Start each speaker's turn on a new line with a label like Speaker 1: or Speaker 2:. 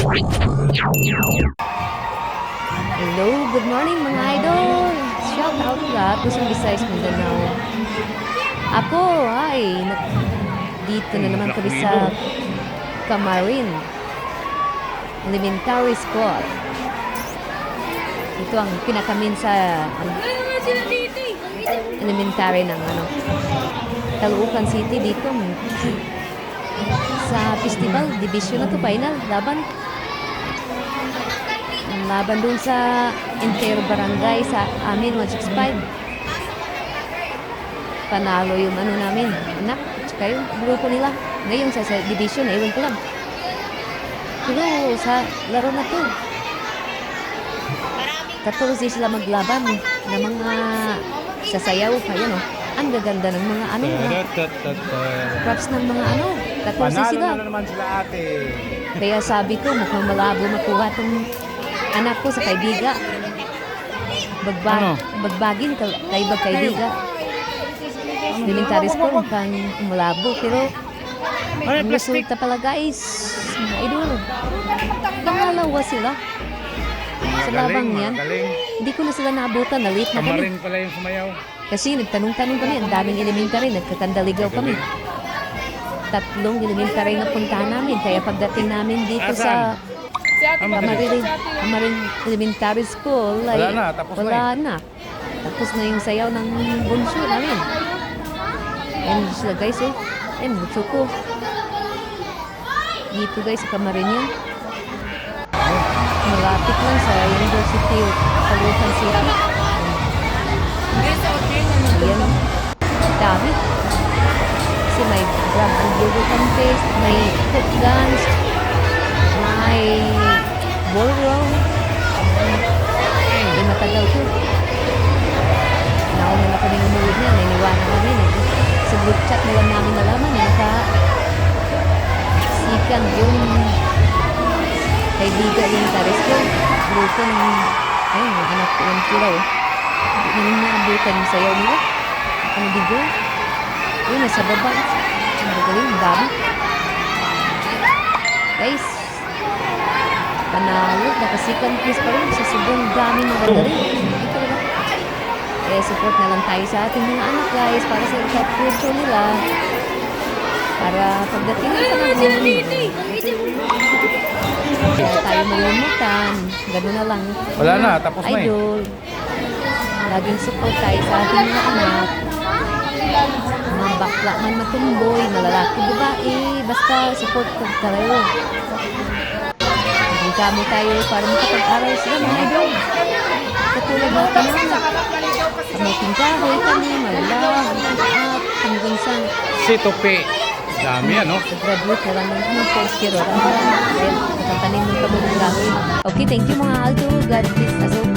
Speaker 1: Hello, good morning mga idol. Shout out lahat sa Visayas, Mindanao. Ako, dito na naman kami sa Camarin Elementary School. Ito ang pinakamin sa elementary ng Caloocan City dito. Sa festival, division na to, final, laban dun sa entire barangay sa amin, 165. Panalo yung namin, anak, tsaka yung grupo nila. Ngayon sa division, ewan ko lang. Pero sa laro na to, 14 sila maglaban ng mga sasayaw. Ayun ang gaganda ng mga props ng mga 14 sila.
Speaker 2: Panalo na naman sila ate.
Speaker 1: Kaya sabi ko, mukhang malabo makuha tong anak ko sa Kaybiga. Bagbagin kay Kaybiga. Elementary school, mukhang malabo. Pero ang resulta pala guys, mga idol, pangalawa sila sa labang yan. Hindi ko na sila naabutan, na late na kami.
Speaker 2: Kamarin pala yung sumayaw.
Speaker 1: Kasi nagtanong-tanong kami, ang daming elementary, nagkatandaligaw kami. 3 elementary na puntahan namin. Kaya pagdating namin dito sa Camarin Elementary School, ay wala na. Tapos na yung sayaw ng bunso namin. And sila guys, Mutsuko. Dito guys, sa Camarin yan. Malapit lang sa University of Caloocan City. Ayan, dami. Kasi may grab and yoga contest, may foot dance, may ballroom. Hindi matagal ko. Nauna na kami umuwi niya, nainiwanan namin sa group chat na lang namin nalaman sikan yung Kaybiga yung Tarisco. Grupo ng anak ko yung sila. Hindi namin naabutan yung sayaw nila. Digo? Yun, nasa baba. Ang magaling, ang dami. Guys, panalo, nakasikan please pa rin sa sobrang dami magaling. Kaya support na lang tayo sa ating mga anak guys para sa future nila. Para pagdating ng panahon, hindi tayo malumutan. Gano'n na lang.
Speaker 2: Wala na, tapos na
Speaker 1: idol. Laging support tayo sa ating mga anak. Mga bakla man matumboy, malalaki, babae, basta support ko tayo. Hindi kami tayo para makapag-aral sila mga idol. Katulad natin na pamating kahoy kami, malalang, at hanggang sa
Speaker 2: Si Tope. Dami
Speaker 1: graduate na lang ng first year. Dahil nakatanim ng kamulang kahoy. Okay, thank you mga idol. God bless us all.